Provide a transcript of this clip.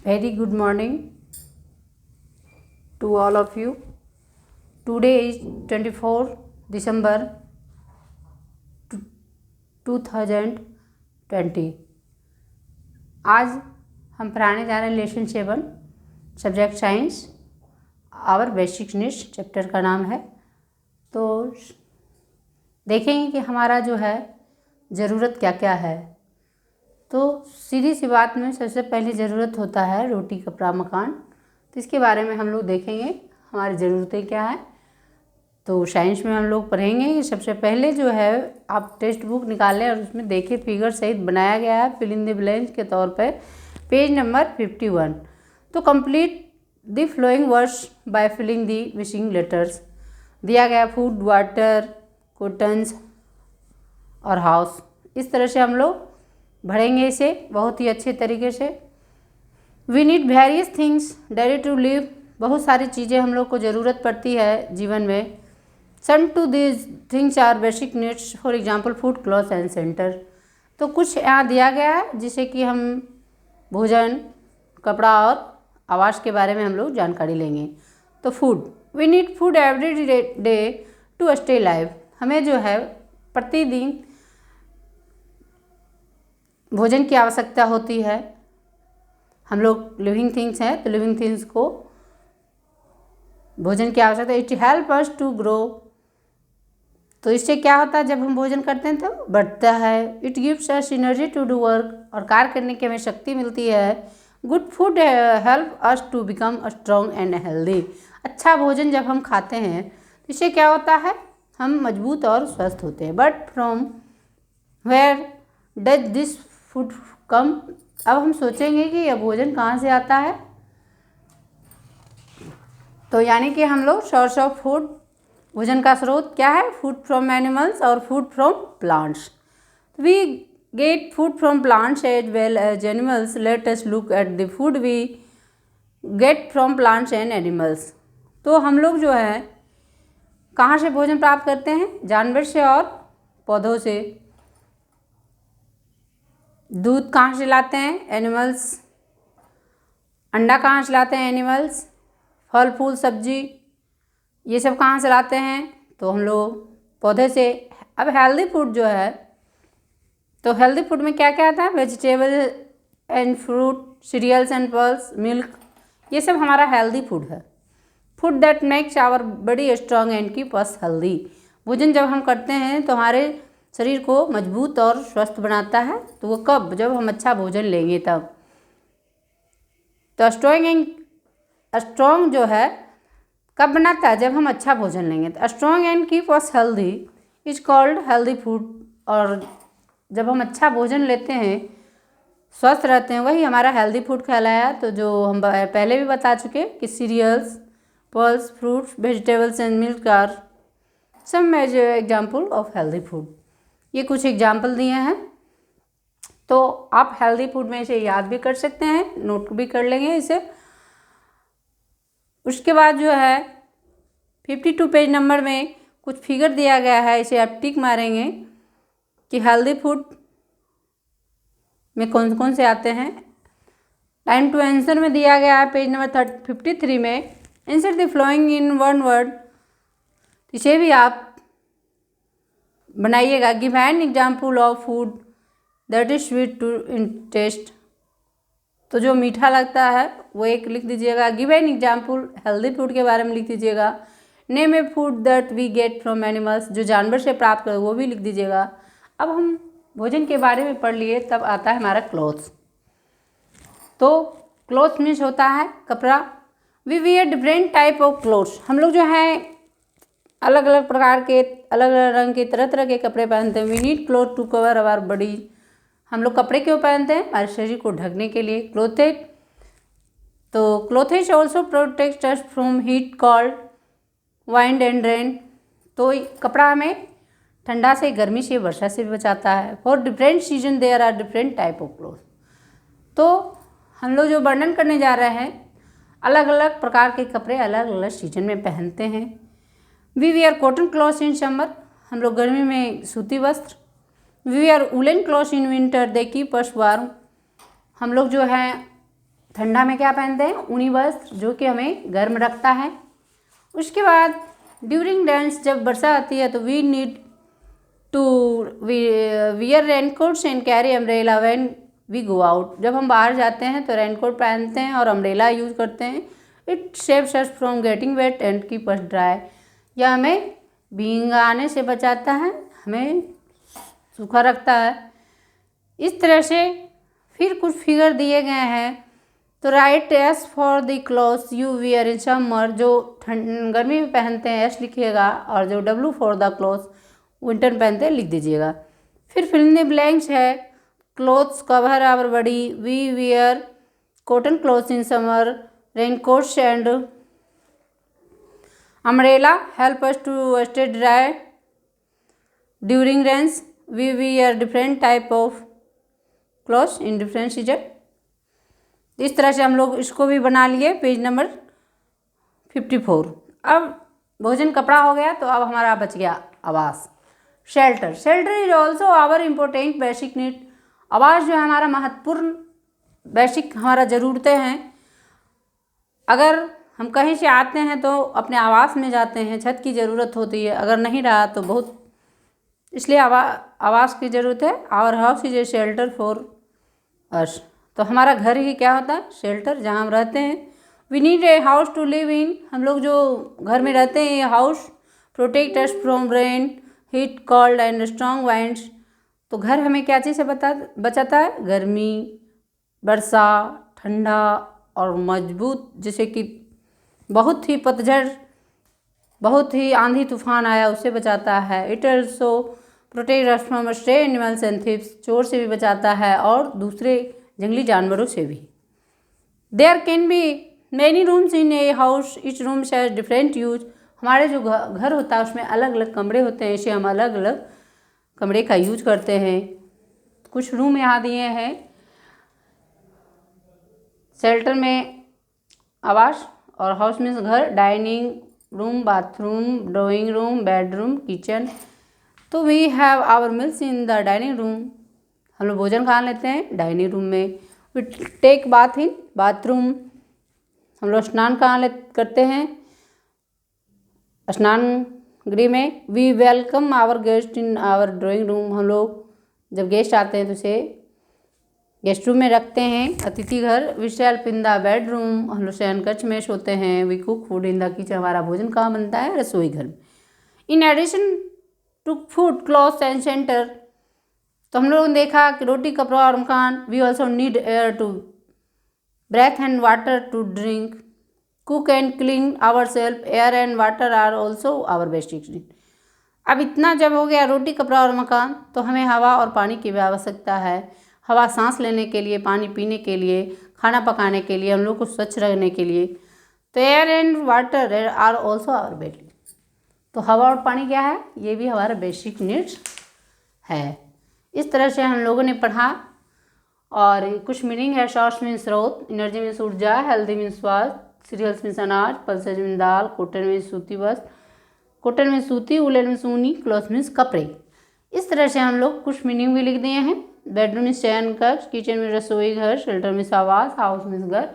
Very good morning to all of you. Today is 24 December 2020. आज हम पढ़ाने जा रहे हैं lesson 7 subject science. Our basic needs chapter का नाम है। तो देखेंगे कि हमारा जो है ज़रूरत क्या क्या है। तो सीधी सी बात में सबसे पहले ज़रूरत होता है रोटी कपड़ा मकान। तो इसके बारे में हम लोग देखेंगे हमारी ज़रूरतें क्या है। तो साइंस में हम लोग पढ़ेंगे कि सबसे पहले जो है आप टेक्स्ट बुक निकालें और उसमें देखिए फिगर सहित बनाया गया है फिल इन द ब्लैंक्स के तौर पर पेज नंबर 51। तो complete the flowing words by filling the missing letters. दिया गया फूड, वाटर, कॉटन्स और हाउस। इस तरह से हम लोग भरेंगे इसे बहुत ही अच्छे तरीके से। We need various things daily to live. बहुत सारी चीज़ें हम लोग को ज़रूरत पड़ती है जीवन में। Some two this things are basic needs, for example food, cloth and centre. तो कुछ यहाँ दिया गया है जिससे कि हम भोजन, कपड़ा और आवास के बारे में हम लोग जानकारी लेंगे। तो food, we need food every day to stay live. हमें जो है प्रतिदिन भोजन की आवश्यकता होती है। हम लोग लिविंग थिंग्स हैं तो लिविंग थिंग्स को भोजन की आवश्यकता। It help us to grow. तो इससे क्या होता है, जब हम भोजन करते हैं तो बढ़ता है। It gives us energy to do work, और कार्य करने की हमें शक्ति मिलती है। Good food help us to become strong and healthy. अच्छा भोजन जब हम खाते हैं तो इससे क्या होता है, हम मजबूत और स्वस्थ होते हैं। But from where does this food come. अब हम सोचेंगे कि यह भोजन कहाँ से आता है। तो यानी कि हम लोग सोर्स ऑफ फूड, भोजन का स्रोत क्या है, फूड फ्रॉम एनिमल्स और food from plants. We get food from plants as well as animals. Let us look at the food we get from plants and animals. तो हम लोग जो है कहाँ से भोजन प्राप्त करते हैं, जानवर से और पौधों से। दूध कहाँ से लाते हैं, एनिमल्स। अंडा कहाँ से लाते हैं, एनिमल्स। फल फूल सब्जी ये सब कहाँ से लाते हैं, तो हम लोग पौधे से। अब हेल्दी फूड जो है, तो हेल्दी फूड में क्या क्या आता है, vegetable and fruit, cereals and pulse, milk, ये सब हमारा हेल्दी फूड है। Food that makes our body strong and keep us healthy. भोजन जब हम करते हैं तो हमारे शरीर को मजबूत और स्वस्थ बनाता है। तो वो कब, जब हम अच्छा भोजन लेंगे तब। तो स्ट्रॉन्ग जो है कब बनाता है, जब हम अच्छा भोजन लेंगे। तो strong and keep us healthy is called healthy food. और जब हम अच्छा भोजन लेते हैं, स्वस्थ रहते हैं, वही हमारा हेल्दी फूड कहलाया। तो जो हम पहले भी बता चुके कि cereals, pulse, fruits, vegetables and milk are some example of healthy food. ये कुछ एग्जाम्पल दिए हैं। तो आप हेल्दी फूड में इसे याद भी कर सकते हैं, नोट भी कर लेंगे इसे। उसके बाद जो है 52 पेज नंबर में कुछ फिगर दिया गया है, इसे आप टिक मारेंगे कि हेल्दी फूड में कौन कौन से आते हैं। टाइम टू आंसर में दिया गया है पेज नंबर 53 में। Answer the following in one word. इसे भी आप बनाइएगा। Give an example of food that is sweet to in taste. तो जो मीठा लगता है वो एक लिख दीजिएगा। Give an example, healthy food के बारे में लिख दीजिएगा। Name a food that we get from animals, जो जानवर से प्राप्त कर वो भी लिख दीजिएगा। अब हम भोजन के बारे में पढ़ लिए, तब आता है हमारा क्लॉथ्स। तो क्लॉथ मीन्स होता है कपड़ा। We wear different type of clothes. हम लोग जो है अलग अलग प्रकार के, अलग अलग रंग के, तरह तरह के कपड़े पहनते हैं। We need cloth to cover our body. हम लोग कपड़े क्यों पहनते हैं, हमारे शरीर को ढकने के लिए। क्लोथेज, तो क्लोथेज also protect us from heat, called, wind and rain. तो कपड़ा हमें ठंडा से, गर्मी से, वर्षा से भी बचाता है। For different season there are different type of cloth. तो हम लोग जो वर्णन करने जा रहे हैं, अलग अलग प्रकार के कपड़े अलग अलग सीजन में पहनते हैं। We wear cotton clothes in summer. हम लोग गर्मी में सूती वस्त्र। We wear woollen clothes in winter, they keep us warm. हम लोग जो है ठंडा में क्या पहनते हैं, ऊनी वस्त्र, जो कि हमें गर्म रखता है। उसके बाद ड्यूरिंग रेन्स, जब वर्षा आती है तो we need to wear raincoats and carry umbrella when we go out. जब हम बाहर जाते हैं तो रेनकोट पहनते हैं और अम्ब्रेला यूज़ करते हैं। It saves us from getting wait and keep us dry. यह हमें भीग आने से बचाता है, हमें सूखा रखता है। इस तरह से फिर कुछ फिगर दिए गए हैं। तो write S for the clothes you wear in summer, जो गर्मी में पहनते हैं एस लिखिएगा, और जो W for the clothes winter में पहनते हैं लिख दीजिएगा। फिर फिल इन द ब्लैंक्स है, clothes cover our body, we wear cotton clothes in summer, raincoats and umbrella help us to stay dry during rains, we wear different type of clothes in different season. इस तरह से हम लोग इसको भी बना लिए, पेज नंबर 54। अब भोजन कपड़ा हो गया, तो अब हमारा बच गया आवास, shelter. Shelter is also our important basic need. आवास जो है हमारा महत्वपूर्ण बेसिक हमारा ज़रूरतें हैं। अगर हम कहीं से आते हैं तो अपने आवास में जाते हैं, छत की ज़रूरत होती है, अगर नहीं रहा तो बहुत, इसलिए आवास की ज़रूरत है। Our house is a shelter for us. तो हमारा घर ही क्या होता है, शेल्टर, जहाँ हम रहते हैं। We need a house to live in. हम लोग जो घर में रहते हैं, ये house protect us from rain, heat, cold and strong winds. तो घर हमें क्या चीज़ से बचाता है, गर्मी, वर्षा, ठंडा और मजबूत, जैसे कि बहुत ही पतझड़, बहुत ही आंधी तूफान आया उससे बचाता है। It also protect us from stray animals and thieves, चोर से भी बचाता है और दूसरे जंगली जानवरों से भी। There can be many rooms in a house, each room has different use. हमारे जो घर होता है उसमें अलग अलग कमरे होते हैं, इसे हम अलग अलग कमरे का यूज करते हैं। कुछ रूम यहाँ दिए हैं शेल्टर में, आवास और हाउस मीन्स घर, dining room, bathroom, drawing room, bedroom, kitchen. तो we have our meals in the dining room. हम लोग भोजन खा लेते हैं डाइनिंग रूम में। We take bath in bathroom. हम लोग स्नान कहाँ करते हैं, स्नान गृह में। We welcome our guest in our drawing room. हम लोग जब गेस्ट आते हैं तो उसे गेस्ट रूम में रखते हैं, अतिथि घर। We sleep in the bedroom. हम लोग शयन कक्ष में सोते हैं। We cook food in the kitchen. हमारा भोजन कहाँ बनता है, रसोई घर में। In addition to food, clothes and shelter, तो हम लोगों ने देखा कि रोटी, कपड़ा और मकान। We also need air to breathe and water to drink, cook and clean our self. Air and water are also our basic need. अब इतना जब हो गया, रोटी, कपड़ा और मकान, तो हमें हवा और पानी की भी आवश्यकता है। हवा सांस लेने के लिए, पानी पीने के लिए, खाना पकाने के लिए, हम लोग को स्वच्छ रखने के लिए। तो air and water are also our basic. तो हवा और पानी क्या है, ये भी हमारा बेसिक नीड्स है। इस तरह से हम लोगों ने पढ़ा। और कुछ मीनिंग है, सोर्स मीन्स स्रोत, एनर्जी मीन्स ऊर्जा, हेल्दी मीन्स स्वास्थ्य, सीरियल्स मीन्स अनाज, पल्सेज मीन्स दाल, कॉटन मीन्स सूती वस्त्र, कॉटन मीन्स सूती, वुलन मीन्स ऊनी, क्लॉथ मीन्स कपड़े। इस तरह से हम लोग कुछ मीनिंग भी लिख दिए हैं। बेडरूम मीन्स शयन कक्ष, किचन में रसोई घर, शेल्टर मीन्स आवास, हाउस मीन्स घर,